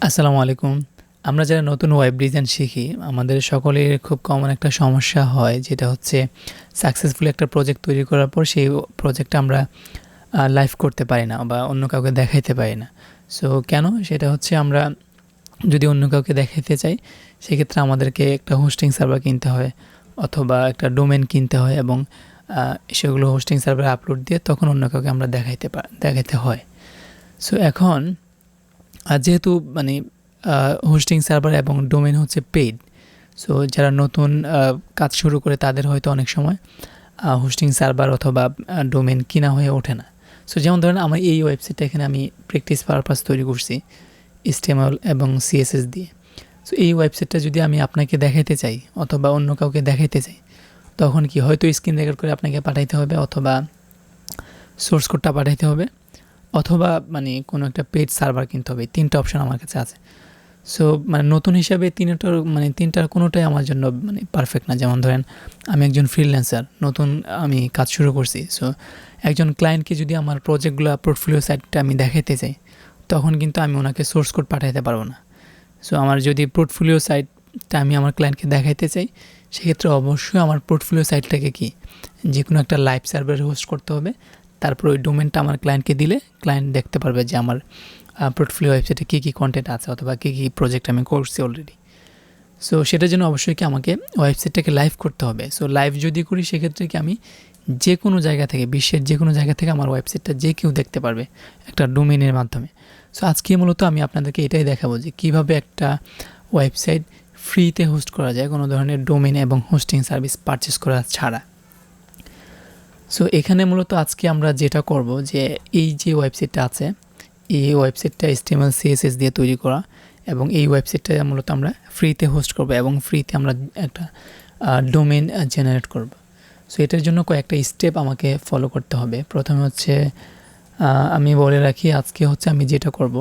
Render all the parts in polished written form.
আসসালামু আলাইকুম। আমরা যারা নতুন ওয়েব ডিজাইন শিখি, আমাদের সকলের খুব কমন একটা সমস্যা হয় যেটা হচ্ছে সাকসেসফুলি একটা প্রজেক্ট তৈরি করার পর সেই প্রজেক্টটা আমরা লাইভ করতে পারি না বা অন্য কাউকে দেখাইতে পারি না। সো কেন? সেটা হচ্ছে আমরা যদি অন্য কাউকে দেখাইতে চাই, সেক্ষেত্রে আমাদেরকে একটা হোস্টিং সার্ভার কিনতে হয় অথবা একটা ডোমেন কিনতে হয় এবং সেগুলো হোস্টিং সার্ভারে আপলোড দিয়ে তখন অন্য কাউকে আমরা দেখাইতে হয়। সো এখন যেহেতু মানে হোস্টিং সার্ভার এবং ডোমেন হচ্ছে পেইড, সো যারা নতুন কাজ শুরু করে তাদের হয়তো অনেক সময় হোস্টিং সার্ভার অথবা ডোমেন কিনা হয়ে ওঠে না। সো যেমন ধরেন আমার এই ওয়েবসাইটটা এখানে আমি প্র্যাকটিস পারপাস তৈরি করছি HTML এবং CSS দিয়ে। সো এই ওয়েবসাইটটা যদি আমি আপনাকে দেখাইতে চাই অথবা অন্য কাউকে দেখাইতে চাই, তখন কি হয়তো স্ক্রিন রেকর্ড করে আপনাকে পাঠাইতে হবে অথবা সোর্স কোডটা পাঠাইতে হবে অথবা মানে কোনো একটা পেড সার্ভার কিনতে হবে। তিনটা অপশন আমার কাছে আছে। সো মানে নতুন হিসাবে তিনটার কোনোটাই আমার জন্য মানে পারফেক্ট না। যেমন ধরেন আমি একজন ফ্রিল্যান্সার, নতুন আমি কাজ শুরু করছি। সো একজন ক্লায়েন্টকে যদি আমার প্রজেক্টগুলো পোর্টফোলিও সাইটটা আমি দেখাইতে চাই, তখন কিন্তু আমি ওনাকে সোর্স কোড পাঠাইতে পারবো না। সো আমার যদি পোর্টফোলিও সাইটটা আমি আমার ক্লায়েন্টকে দেখাইতে চাই, সেক্ষেত্রে অবশ্যই আমার পোর্টফোলিও সাইটটাকে যে কোনো একটা লাইভ সার্ভারে হোস্ট করতে হবে। তারপর ওই ডোমেনটা আমার ক্লায়েন্টকে দিলে ক্লায়েন্ট দেখতে পারবে যে আমার পোর্টফোলিও ওয়েবসাইটে কী কন্টেন্ট আছে অথবা কী প্রজেক্ট আমি করছি অলরেডি। সো সেটার জন্য অবশ্যই আমাকে ওয়েবসাইটটাকে লাইভ করতে হবে। সো লাইভ যদি করি, সেক্ষেত্রে আমি যে কোনো জায়গা থেকে, বিশ্বের যে কোনো জায়গা থেকে আমার ওয়েবসাইটটা যে কেউ দেখতে পারবে একটা ডোমেনের মাধ্যমে। সো আজকে মূলত আমি আপনাদেরকে এটাই দেখাবো যে কীভাবে একটা ওয়েবসাইট ফ্রিতে হোস্ট করা যায়, কোনো ধরনের ডোমেন এবং হোস্টিং সার্ভিস পারচেস করা ছাড়া। সো এখানে মূলত আজকে আমরা যেটা করব যে এই যে ওয়েবসাইটটা আছে, এই ওয়েবসাইটটা HTML CSS দিয়ে তৈরি করা এবং এই ওয়েবসাইটটা মূলত আমরা ফ্রিতে হোস্ট করব এবং ফ্রিতে আমরা একটা ডোমেন জেনারেট করব। সো এটার জন্য কয়েকটা স্টেপ আমাকে ফলো করতে হবে। প্রথমে হচ্ছে আমি বলে রাখি, আজকে হচ্ছে আমি যেটা করব,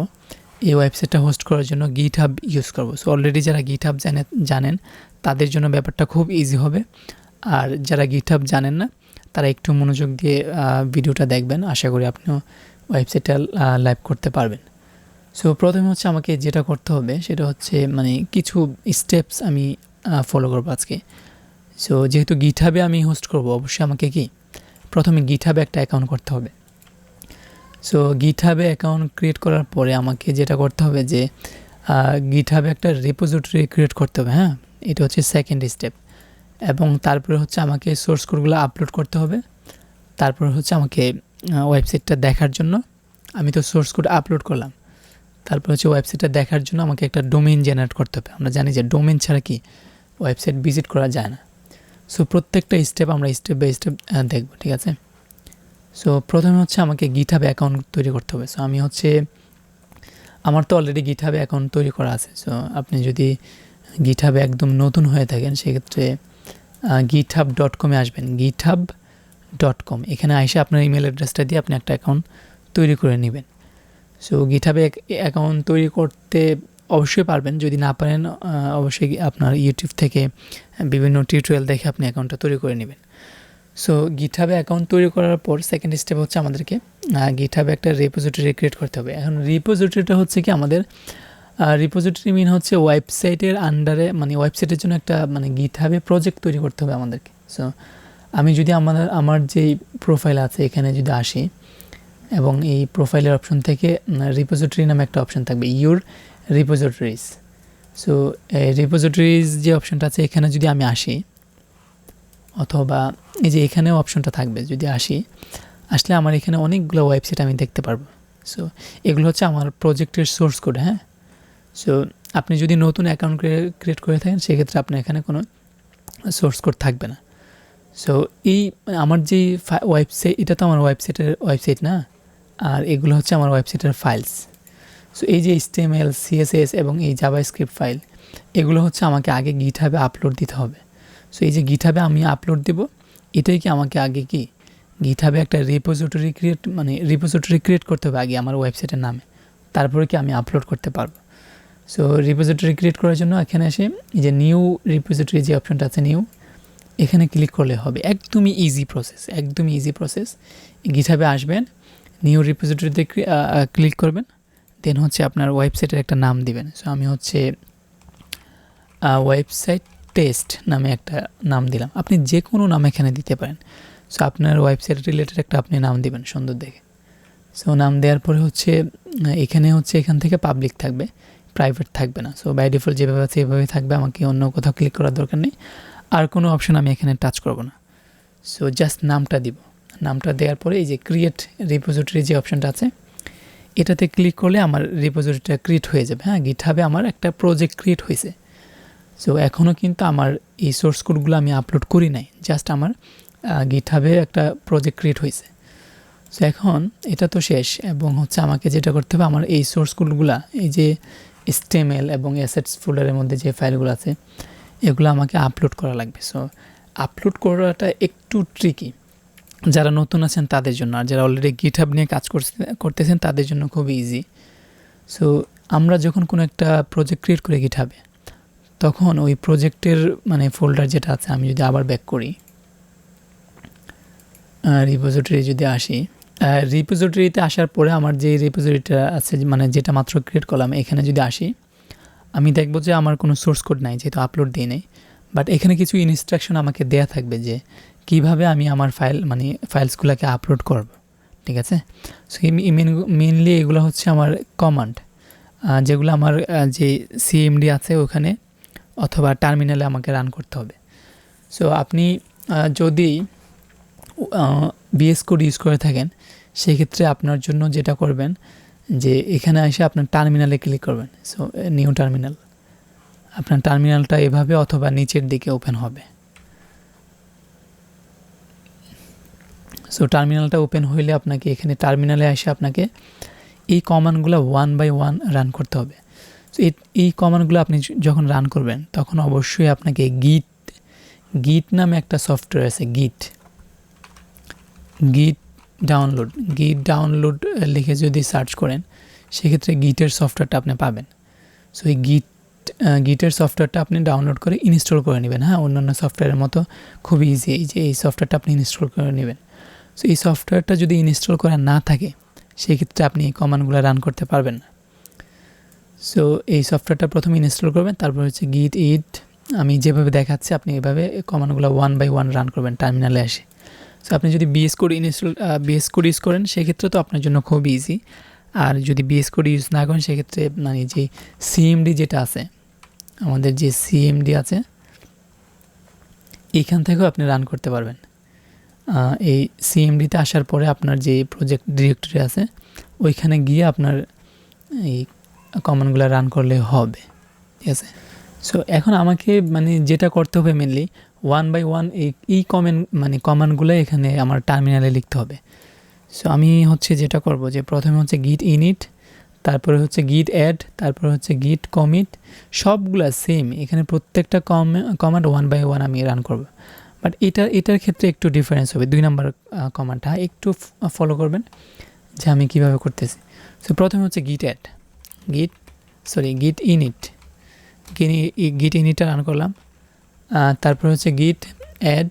এই ওয়েবসাইটটা হোস্ট করার জন্য GitHub ইউজ করব। সো অলরেডি যারা GitHub জানেন তাদের জন্য ব্যাপারটা খুব ইজি হবে। আর যারা GitHub জানেন না, তারা একটু মনোযোগ দিয়ে ভিডিওটা দেখবেন। আশা করি আপনিও ওয়েবসাইটটা লাইভ করতে পারবেন। সো প্রথমে হচ্ছে আমাকে যেটা করতে হবে সেটা হচ্ছে মানে কিছু স্টেপস আমি ফলো করবো আজকে। সো যেহেতু GitHub-এ আমি হোস্ট করব, অবশ্যই আমাকে প্রথমে GitHub-এ একটা অ্যাকাউন্ট করতে হবে। সো GitHub-এ অ্যাকাউন্ট ক্রিয়েট করার পরে আমাকে যেটা করতে হবে যে GitHub-এ একটা রিপোজিটরি ক্রিয়েট করতে হবে। হ্যাঁ, এটা হচ্ছে সেকেন্ড স্টেপ। এবং তারপরে হচ্ছে আমাকে সোর্স কোডগুলো আপলোড করতে হবে। তারপর হচ্ছে আমাকে ওয়েবসাইটটা দেখার জন্য, আমি তো সোর্স কোড আপলোড করলাম, তারপর হচ্ছে ওয়েবসাইটটা দেখার জন্য আমাকে একটা ডোমেইন জেনারেট করতে হবে। আমরা জানি যে ডোমেইন ছাড়া ওয়েবসাইট ভিজিট করা যায় না। সো প্রত্যেকটা স্টেপ আমরা স্টেপ বাই স্টেপ দেখব, ঠিক আছে? সো প্রথমে হচ্ছে আমাকে GitHub অ্যাকাউন্ট তৈরি করতে হবে। সো আমি হচ্ছে আমার তো অলরেডি GitHub অ্যাকাউন্ট তৈরি করা আছে। সো আপনি যদি GitHub একদম নতুন হয়ে থাকেন, সেক্ষেত্রে github.com-এ আসবেন, github.com। এখানে এসে আপনার ইমেল অ্যাড্রেসটা দিয়ে আপনি একটা অ্যাকাউন্ট তৈরি করে নেবেন। সো GitHub-এ অ্যাকাউন্ট তৈরি করতে অবশ্যই পারবেন। যদি না পারেন, অবশ্যই আপনার ইউটিউব থেকে বিভিন্ন টিউটোরিয়াল দেখে আপনি অ্যাকাউন্টটা তৈরি করে নেবেন। সো GitHub-এ অ্যাকাউন্ট তৈরি করার পর সেকেন্ড স্টেপ হচ্ছে আমাদেরকে GitHub-এ একটা রিপোজিটরি ক্রিয়েট করতে হবে। এখন রিপোজিটরিটা হচ্ছে আমাদের রিপোজিটরি হচ্ছে ওয়েবসাইটের আন্ডারে, মানে ওয়েবসাইটের জন্য একটা মানে GitHub-এ প্রজেক্ট তৈরি করতে হবে আমাদেরকে। সো আমি যদি আমার যেই প্রোফাইল আছে এখানে যদি আসি এবং এই প্রোফাইলের অপশন থেকে রিপোজিটরি নামে একটা অপশন থাকবে, ইউর রিপোজিটরিজ। সো রিপোজিটরিজ যে অপশনটা আছে এখানে যদি আমি আসি, অথবা এই যে এখানেও অপশনটা থাকবে, যদি আসলে আমার এখানে অনেকগুলো ওয়েবসাইট আমি দেখতে পারবো। সো এগুলো হচ্ছে আমার প্রজেক্টের সোর্স কোড। হ্যাঁ, সো আপনি যদি নতুন অ্যাকাউন্ট ক্রিয়েট করে থাকেন, সেক্ষেত্রে আপনার এখানে কোনো সোর্স কোড থাকবে না। সো এই আমার যে ওয়েবসাইট, এটা তো আমার ওয়েবসাইট না, আর এগুলো হচ্ছে আমার ওয়েবসাইটের ফাইলস। সো এই যে HTML CSS এবং এই জাভাস্ক্রিপ্ট ফাইল, এগুলো হচ্ছে আমাকে আগে GitHub-এ আপলোড দিতে হবে। সো এই যে GitHub-এ আমি আপলোড দেব, এটাই আমাকে আগে GitHub-এ একটা রিপোজিটরি ক্রিয়েট করতে হবে আগে আমার ওয়েবসাইটের নামে, তারপরে আমি আপলোড করতে পারবো। সো রিপোজিটরি ক্রিয়েট করার জন্য এখানে এসে এই যে নিউ রিপোজিটরি যে অপশনটা আছে, নিউ, এখানে ক্লিক করলে হবে। একদমই ইজি প্রসেস। GitHub-এ আসবেন, নিউ রিপোজিটরিতে ক্লিক করবেন, দেন হচ্ছে আপনার ওয়েবসাইটের একটা নাম দিবেন। সো আমি হচ্ছে ওয়েবসাইট টেস্ট নামে একটা নাম দিলাম। আপনি যে কোনো নাম এখানে দিতে পারেন। সো আপনার ওয়েবসাইট রিলেটেড একটা আপনি নাম দিবেন সুন্দর দেখে। সো নাম দেওয়ার পরে হচ্ছে এখানে হচ্ছে এখান থেকে পাবলিক থাকবে, প্রাইভেট থাকবে না। সো বাই ডিফল্ট যেভাবে আছে এভাবেই থাকবে, আমাকে অন্য কোথাও ক্লিক করার দরকার নেই। আর কোনো অপশন আমি এখানে টাচ করব না। সো জাস্ট নামটা দিব। নামটা দেওয়ার পরে এই যে ক্রিয়েট রিপোজিটরি যে অপশনটা আছে এটাতে ক্লিক করলে আমার রিপোজিটরিটা ক্রিয়েট হয়ে যাবে। হ্যাঁ, গিটহাবে আমার একটা প্রজেক্ট ক্রিয়েট হয়েছে। সো এখনও কিন্তু আমার এই সোর্স কোডগুলো আমি আপলোড করি নাই, জাস্ট আমার গিটহাবে একটা প্রজেক্ট ক্রিয়েট হয়েছে। সো এখন এটা তো শেষ, এবং হচ্ছে আমাকে যেটা করতে হবে, আমার এই সোর্স কোডগুলো, এই যে HTML এবং অ্যাসেটস ফোল্ডারের মধ্যে যে ফাইলগুলো আছে এগুলো আমাকে আপলোড করা লাগবে। সো আপলোড করাটা একটু ট্রিকি যারা নতুন আছেন তাদের জন্য, আর যারা অলরেডি গিটহাব নিয়ে কাজ করতেছেন তাদের জন্য খুব ইজি। সো আমরা যখন কোনো একটা প্রজেক্ট ক্রিয়েট করি গিটহাবে, তখন ওই প্রজেক্টের মানে ফোল্ডার যেটা আছে, আমি যদি আবার ব্যাক করি রিপোজিটরি যদি আসি, রিপোজিটরিতে আসার পরে আমার যে রিপোজিটরিটা আছে মানে যেটা মাত্র ক্রিয়েট করলাম, এখানে যদি আসি আমি দেখব যে আমার কোনো সোর্স কোড নাই, যেহেতু আপলোড দিই নাই। বাট এখানে কিছু ইনস্ট্রাকশন আমাকে দেয়া থাকবে যে কিভাবে আমি আমার ফাইলসগুলোকে আপলোড করব, ঠিক আছে। সো মেনলি এগুলো হচ্ছে আমার কমান্ড, যেগুলো আমার যে সিএমডি আছে ওখানে অথবা টার্মিনালে আমাকে রান করতে হবে। সো আপনি যদি বিএস কোড ইউজ করে থাকেন, সেক্ষেত্রে আপনার জন্য যেটা করবেন যে এখানে এসে আপনার টার্মিনালে ক্লিক করবেন। সো নিউ টার্মিনাল, আপনার টার্মিনালটা এভাবে অথবা নিচের দিকে ওপেন হবে। সো টার্মিনালটা ওপেন হইলে আপনাকে এখানে টার্মিনালে এসে আপনাকে এই কমান্ডগুলো ওয়ান বাই ওয়ান রান করতে হবে। সো এই কমান্ডগুলো আপনি যখন রান করবেন তখন অবশ্যই আপনাকে গিট নামে একটা সফটওয়্যার আছে, গিট ডাউনলোড লিখে যদি সার্চ করেন সেক্ষেত্রে গিটের সফটওয়্যারটা আপনি পাবেন। সো এই গিটের সফটওয়্যারটা আপনি ডাউনলোড করে ইনস্টল করে নেবেন। হ্যাঁ, অন্যান্য সফটওয়্যারের মতো খুব ইজি, এই যে এই সফটওয়্যারটা আপনি ইনস্টল করে নেবেন। সো এই সফটওয়্যারটা যদি ইনস্টল করা না থাকে সেক্ষেত্রে আপনি এই কমান্ডগুলো রান করতে পারবেন না। সো এই সফটওয়্যারটা প্রথমে ইনস্টল করবেন, তারপর হচ্ছে গিট ইট, আমি যেভাবে দেখাচ্ছি আপনি এভাবে কমান্ডগুলো ওয়ান বাই ওয়ান রান করবেন টার্মিনালে আসে। সো আপনি যদি বিএস কোড ইউজ করেন সেক্ষেত্রে তো আপনার জন্য খুব ইজি। আর যদি বিএস কোড ইউজ না করেন সেক্ষেত্রে মানে যে সিএমডি যেটা আছে, আমাদের যে সিএমডি আছে এইখান থেকেও আপনি রান করতে পারবেন। এই সিএমডিতে আসার পরে আপনার যে প্রজেক্ট ডিরেক্টরি আছে ওইখানে গিয়ে আপনার এই কমান্ডগুলো রান করলে হবে, ঠিক আছে। সো এখন আমাকে মানে যেটা করতে হবে মেনলি ওয়ান বাই ওয়ান এই কমান্ডগুলো এখানে আমার টার্মিনালে লিখতে হবে। সো আমি হচ্ছে যেটা করব যে প্রথমে হচ্ছে গিট ইনিট, তারপরে হচ্ছে গিট অ্যাড, তারপরে হচ্ছে গিট কমিট, সবগুলা সেম। এখানে প্রত্যেকটা কমান্ড ওয়ান বাই ওয়ান আমি রান করব। বাট এটার ক্ষেত্রে একটু ডিফারেন্স হবে। 2 নম্বর কমান্ডটা একটু ফলো করবেন যে আমি কিভাবে করতেছি। সো প্রথমে হচ্ছে গিট অ্যাড, গিট ইনিটটা রান করলাম। তারপর হচ্ছে গিট অ্যাড,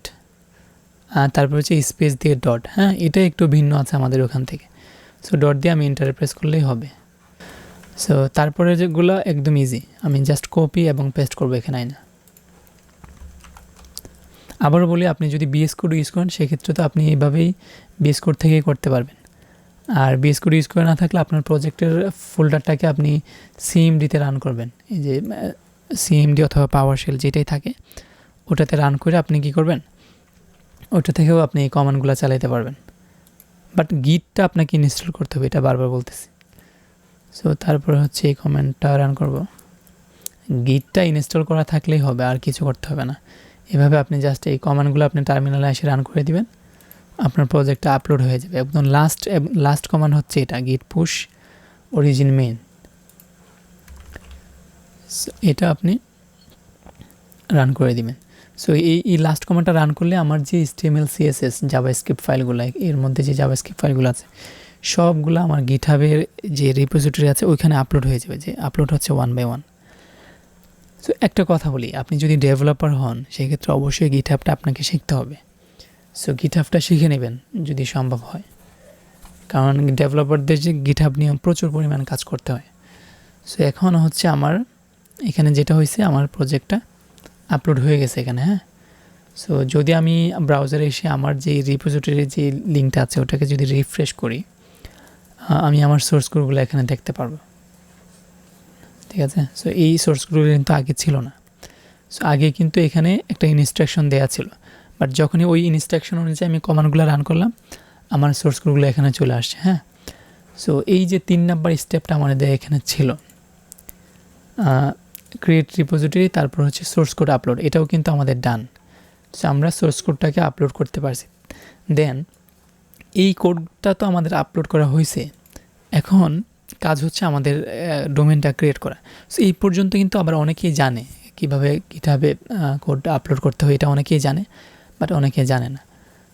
তারপর হচ্ছে স্পেস দিয়ে ডট। হ্যাঁ, এটা একটু ভিন্ন আছে আমাদের ওখান থেকে। সো ডট দিয়ে আমি এন্টার প্রেস করলেই হবে। সো তারপরে যেগুলো একদম ইজি, আমি জাস্ট কপি এবং পেস্ট করবো এখানে না। আবারও বলি, আপনি যদি বিএস কোড ইউজ করেন সেক্ষেত্রে তো আপনি এইভাবেই বিএস কোড থেকেই করতে পারবেন। আর বিএস কোড ইউজ করে না থাকলে আপনার প্রজেক্টের ফোল্ডারটাকে আপনি সিএমডিতে রান করবেন। এই যে সিএমডি অথবা পাওয়ার শেল যেটাই থাকে ওটাতে রান করে আপনি কি করবেন, ওটা থেকেও আপনি এই কমান্ডগুলো চালাতে পারবেন। বাট গিটটা আপনাকে ইনস্টল করতে হবে, এটা বারবার বলতেছি। সো তারপরে হচ্ছে এই কমান্ডটা রান করব। গিটটা ইনস্টল করা থাকলেই হবে, আর কিছু করতে হবে না। এভাবে আপনি জাস্ট এই কমান্ডগুলো আপনি টার্মিনালে এসে রান করে দিবেন, আপনার প্রজেক্টটা আপলোড হয়ে যাবে। একদম লাস্ট কমান্ড হচ্ছে এটা, গিট পুশ অরিজিন মেইন। এটা আপনি রান করে দিবেন। সো এই লাস্ট কমান্ডটা রান করলে আমার যে HTML CSS জাভাস্ক্রিপ্ট ফাইলগুলো, এর মধ্যে যে জাভাস্ক্রিপ্ট ফাইলগুলো আছে সবগুলো আমার গিটহাবের যে রিপোজিটরি আছে ওইখানে আপলোড হয়ে যাবে, যে আপলোড হচ্ছে ওয়ান বাই ওয়ান। সো একটা কথা বলি, আপনি যদি ডেভেলপার হন সেক্ষেত্রে অবশ্যই গিটহাবটা আপনাকে শিখতে হবে। সো গিটহাবটা শিখে নেবেন যদি সম্ভব হয়, কারণ ডেভেলপারদের যে গিটহাব নিয়ে প্রচুর পরিমাণ কাজ করতে হয়। সো এখন হচ্ছে আমার এখানে যেটা হয়েছে, আমার প্রজেক্টটা আপলোড হয়ে গেছে এখানে। হ্যাঁ, সো যদি আমি ব্রাউজারে এসে আমার যে রিপোজিটরির যে লিঙ্কটা আছে ওটাকে যদি রিফ্রেশ করি, আমি আমার সোর্স কোডগুলো এখানে দেখতে পারবো। ঠিক আছে, সো এই সোর্স কোডগুলো কিন্তু আগে ছিল না। সো আগে কিন্তু এখানে একটা ইনস্ট্রাকশন দেওয়া ছিল, বাট যখনই ওই ইনস্ট্রাকশন অনুযায়ী আমি কমান্ডগুলো রান করলাম, আমার সোর্স কোডগুলো এখানে চলে আসছে। হ্যাঁ, সো এই যে 3 নাম্বার স্টেপটা আমাদের এখানে ছিল, ক্রিয়েট রিপোজিটরি, তারপর হচ্ছে সোর্স কোড আপলোড, এটাও কিন্তু আমাদের ডান। সো আমরা সোর্স কোডটাকে আপলোড করতে পারছি। দেন এই কোডটা তো আমাদের আপলোড করা হয়েছে, এখন কাজ হচ্ছে আমাদের ডোমেনটা ক্রিয়েট করা। সো এই পর্যন্ত কিন্তু আবার অনেকেই জানে কীভাবে কীভাবে কোড আপলোড করতে হয়, এটা অনেকেই জানে, বাট অনেকেই জানে না।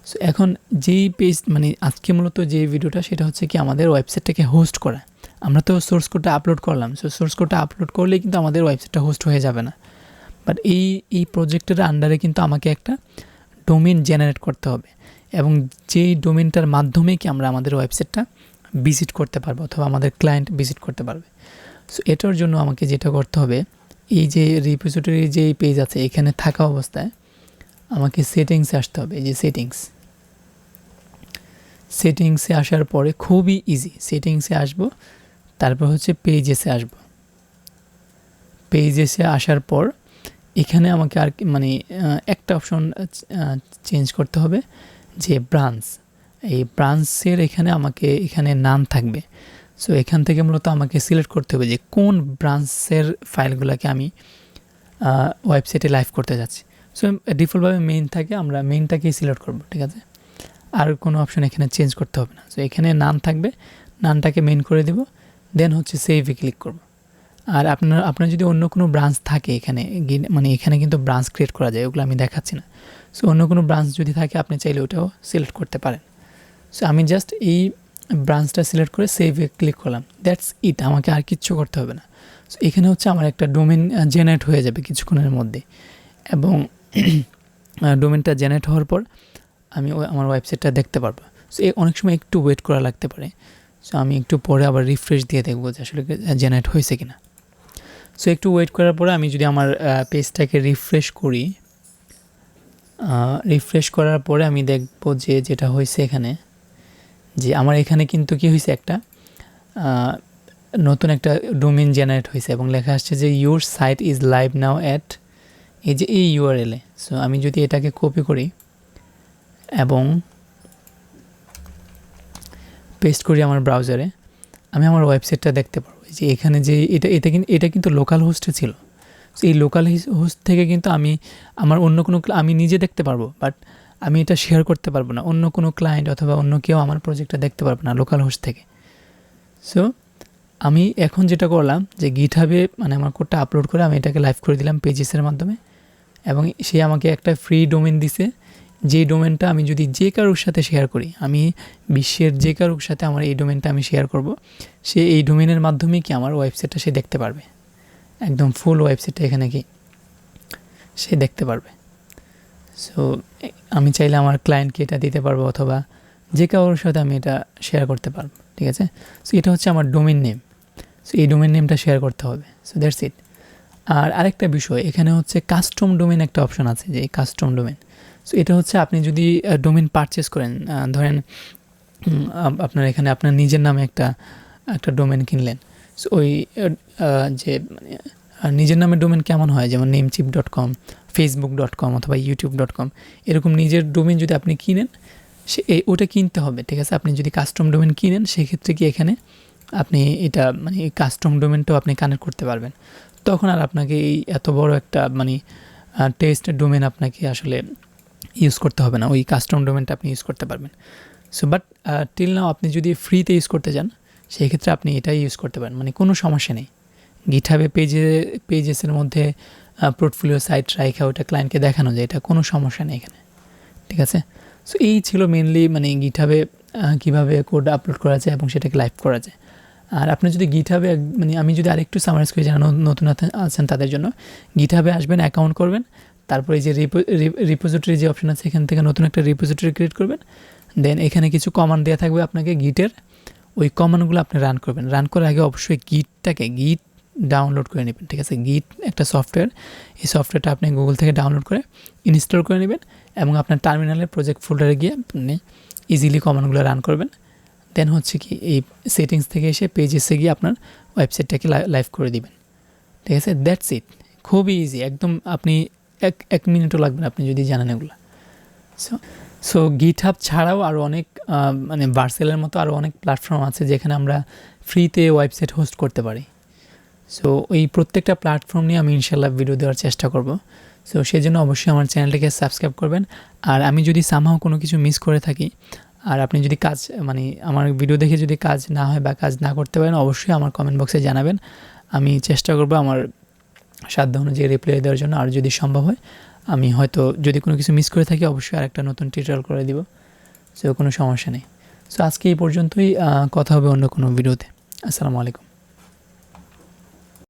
সো এখন যেই পেজ মানে আজকে মূলত যে ভিডিওটা, সেটা হচ্ছে কি আমাদের ওয়েবসাইটটাকে হোস্ট করা। আমরা তো সোর্স কোডটা আপলোড করলাম, সো সোর্স কোডটা আপলোড করলেই কিন্তু আমাদের ওয়েবসাইটটা হোস্ট হয়ে যাবে না, বাট এই প্রজেক্টের আন্ডারে কিন্তু আমাকে একটা ডোমেন জেনারেট করতে হবে, এবং যেই ডোমেনটার মাধ্যমে কি আমরা আমাদের ওয়েবসাইটটা ভিজিট করতে পারবো অথবা আমাদের ক্লায়েন্ট ভিজিট করতে পারবে। সো এটার জন্য আমাকে যেটা করতে হবে, এই যে রিপোজিটরি যে পেজ আছে এখানে থাকা অবস্থায় আমাকে সেটিংসে আসতে হবে। এই যে সেটিংসে আসার পরে খুবই ইজি, সেটিংসে আসবো, তারপর হচ্ছে পেজেসে আসবো। পেজেসে আসার পর এখানে আমাকে আর মানে একটা অপশন চেঞ্জ করতে হবে, যে ব্রাঞ্চ। এই ব্রাঞ্চের এখানে আমাকে এখানে নাম থাকবে। সো এখান থেকে মূলত আমাকে সিলেক্ট করতে হবে যে কোন ব্রাঞ্চের ফাইলগুলোকে আমি ওয়েবসাইটে লাইভ করতে যাচ্ছি। সো ডিফল্টভাবে মেইন থাকে, আমরা মেইনটাকেই সিলেক্ট করব। ঠিক আছে, আর কোনো অপশন এখানে চেঞ্জ করতে হবে না। সো এখানে নাম থাকবে, নামটাকে মেইন করে দেব, দেন হচ্ছে সেভে ক্লিক করব। আর আপনার যদি অন্য কোনো ব্রাঞ্চ থাকে এখানে, মানে এখানে কিন্তু ব্রাঞ্চ ক্রিয়েট করা যায়, ওগুলো আমি দেখাচ্ছি না। সো অন্য কোনো ব্রাঞ্চ যদি থাকে আপনি চাইলে ওটাও সিলেক্ট করতে পারেন। সো আমি জাস্ট এই ব্রাঞ্চটা সিলেক্ট করে সেভে ক্লিক করলাম, দ্যাটস ইট, আমাকে আর কিচ্ছু করতে হবে না। সো এখানে হচ্ছে আমার একটা ডোমেন জেনারেট হয়ে যাবে কিছুক্ষণের মধ্যে, এবং ডোমেনটা জেনারেট হওয়ার পর আমি আমার ওয়েবসাইটটা দেখতে পারবো। সো অনেক সময় একটু ওয়েট করা লাগতে পারে। সো আমি একটু পরে আবার রিফ্রেশ দিয়ে দেখবো যে আসলে জেনারেট হয়েছে কিনা। সো একটু ওয়েট করার পরে আমি যদি আমার পেজটাকে রিফ্রেশ করি, রিফ্রেশ করার পরে আমি দেখবো যে যেটা হয়েছে এখানে, যে আমার এখানে কিন্তু কি হয়েছে, একটা নতুন একটা ডোমেন জেনারেট হয়েছে এবং লেখা আসছে যে your site is live now at, এই যে এই ইউআরএলে। সো আমি যদি এটাকে কপি করি এবং পেস্ট করি আমার ব্রাউজারে, আমি আমার ওয়েবসাইটটা দেখতে পারবো যে এখানে যে এটা কিন্তু লোকাল হোস্টে ছিল। সো এই লোকাল হোস্ট থেকে কিন্তু আমি আমার অন্য কোনো আমি নিজে দেখতে পারবো, বাট আমি এটা শেয়ার করতে পারবো না, অন্য কোনো ক্লায়েন্ট অথবা অন্য কেউ আমার প্রজেক্টটা দেখতে পারবে না লোকাল হোস্ট থেকে। সো আমি এখন যেটা করলাম যে গিটহাবে মানে আমার কোডটা আপলোড করে আমি এটাকে লাইভ করে দিলাম পেজেসের মাধ্যমে, এবং সে আমাকে একটা ফ্রি ডোমেন দিছে, যেই ডোমেনটা আমি যদি যে কারোর সাথে শেয়ার করি, আমি বিশ্বের যে কারোর সাথে আমার এই ডোমেনটা আমি শেয়ার করব, সে এই ডোমেনের মাধ্যমে কি আমার ওয়েবসাইটটা সে দেখতে পারবে, একদম ফুল ওয়েবসাইটটা এখানে কি সে দেখতে পারবে। সো আমি চাইলে আমার ক্লায়েন্টকে এটা দিতে পারবো অথবা যে কারোর সাথে আমি এটা শেয়ার করতে পারবো। ঠিক আছে, সো এটা হচ্ছে আমার ডোমেন নেম। সো এই ডোমেন নেমটা শেয়ার করতে হবে। So that's it. আর আরেকটা বিষয়, এখানে হচ্ছে কাস্টম ডোমেন একটা অপশন আছে, যে কাস্টম ডোমেন। সো এটা হচ্ছে আপনি যদি ডোমেন পারচেস করেন, ধরেন আপনার এখানে আপনার নিজের নামে একটা ডোমেন কিনলেন। সো ওই যে নিজের নামে ডোমেন কেমন হয়, যেমন namecheap.com, facebook.com অথবা youtube.com, এরকম নিজের ডোমেন যদি আপনি কিনেন, ওটা কিনতে হবে। ঠিক আছে, আপনি যদি কাস্টম ডোমেন কিনেন সেক্ষেত্রে কি এখানে আপনি এটা মানে এই কাস্টম ডোমেনটাও আপনি কানেক্ট করতে পারবেন, তখন আর আপনাকে এই এত বড় একটা মানে টেস্ট ডোমেন আপনাকে আসলে ইউজ করতে হবে না, ওই কাস্টম ডোমেনটা আপনি ইউজ করতে পারবেন। সো বাট টিল নাও আপনি যদি ফ্রিতে ইউজ করতে চান সেই ক্ষেত্রে আপনি এটাই ইউজ করতে পারেন, মানে কোনো সমস্যা নেই। গিটহাবে পেজেসের মধ্যে পোর্টফোলিও সাইট রাখা ওটা ক্লায়েন্টকে দেখানো যায়, এটা কোনো সমস্যা নেই এখানে। ঠিক আছে, সো এই ছিল মেনলি মানে গিটহাবে কীভাবে কোড আপলোড করা যায় এবং সেটাকে লাইভ করা যায়। আর আপনি যদি গিটহাবে মানে আমি যদি আরেকটু সামারাইজ করে জানানো নতুন আছেন তাদের জন্য, গিটহাবে আসবেন, অ্যাকাউন্ট করবেন, তারপরে এই যে রিপোজিটরি যে অপশন আছে এখান থেকে নতুন একটা রিপোজিটরি ক্রিয়েট করবেন, দেন এখানে কিছু কমান্ড দেওয়া থাকবে আপনাকে গিটের, ওই কমান্ডগুলো আপনি রান করবেন। রান করার আগে অবশ্যই গিট ডাউনলোড করে নেবেন, ঠিক আছে? গিট একটা সফটওয়্যার, এই সফটওয়্যারটা আপনি গুগল থেকে ডাউনলোড করে ইনস্টল করে নেবেন এবং আপনার টার্মিনালের প্রজেক্ট ফোল্ডারে গিয়ে আপনি ইজিলি কমান্ডগুলো রান করবেন। দেন হচ্ছে কি এই সেটিংস থেকে এসে পেজেসে গিয়ে আপনার ওয়েবসাইটটাকে লাইভ করে দিবেন, ঠিক আছে? দ্যাটস ইট, খুবই ইজি একদম। আপনি এক মিনিটও লাগবে না আপনি যদি জানেন এগুলো। সো গিটহাব ছাড়াও আরও অনেক মানে ভার্সেলের মতো আরও অনেক প্ল্যাটফর্ম আছে যেখানে আমরা ফ্রিতে ওয়েবসাইট হোস্ট করতে পারি। সো এই প্রত্যেকটা প্ল্যাটফর্ম নিয়ে আমি ইনশাল্লাহ ভিডিও দেওয়ার চেষ্টা করব। সো সেই জন্য অবশ্যই আমার চ্যানেলটাকে সাবস্ক্রাইব করবেন। আর আমি যদি সামহাও কোনো কিছু মিস করে থাকি আর আপনি যদি কাজ মানে আমার ভিডিও দেখে যদি কাজ না হয় বা কাজ না করতে পারেন, অবশ্যই আমার কমেন্ট বক্সে জানাবেন। আমি চেষ্টা করব আমার সাধ্য অনুযায়ী রিপ্লাই দেওয়ার জন্য। আর যদি সম্ভব হয় আমি হয়তো যদি কোনো কিছু মিস করে থাকি অবশ্যই আরেকটা নতুন টিউটোরিয়াল করে দিব। সো কোনো সমস্যা নেই। সো আজকে এই পর্যন্তই, কথা হবে অন্য কোনো ভিডিওতে। আসসালামু আলাইকুম।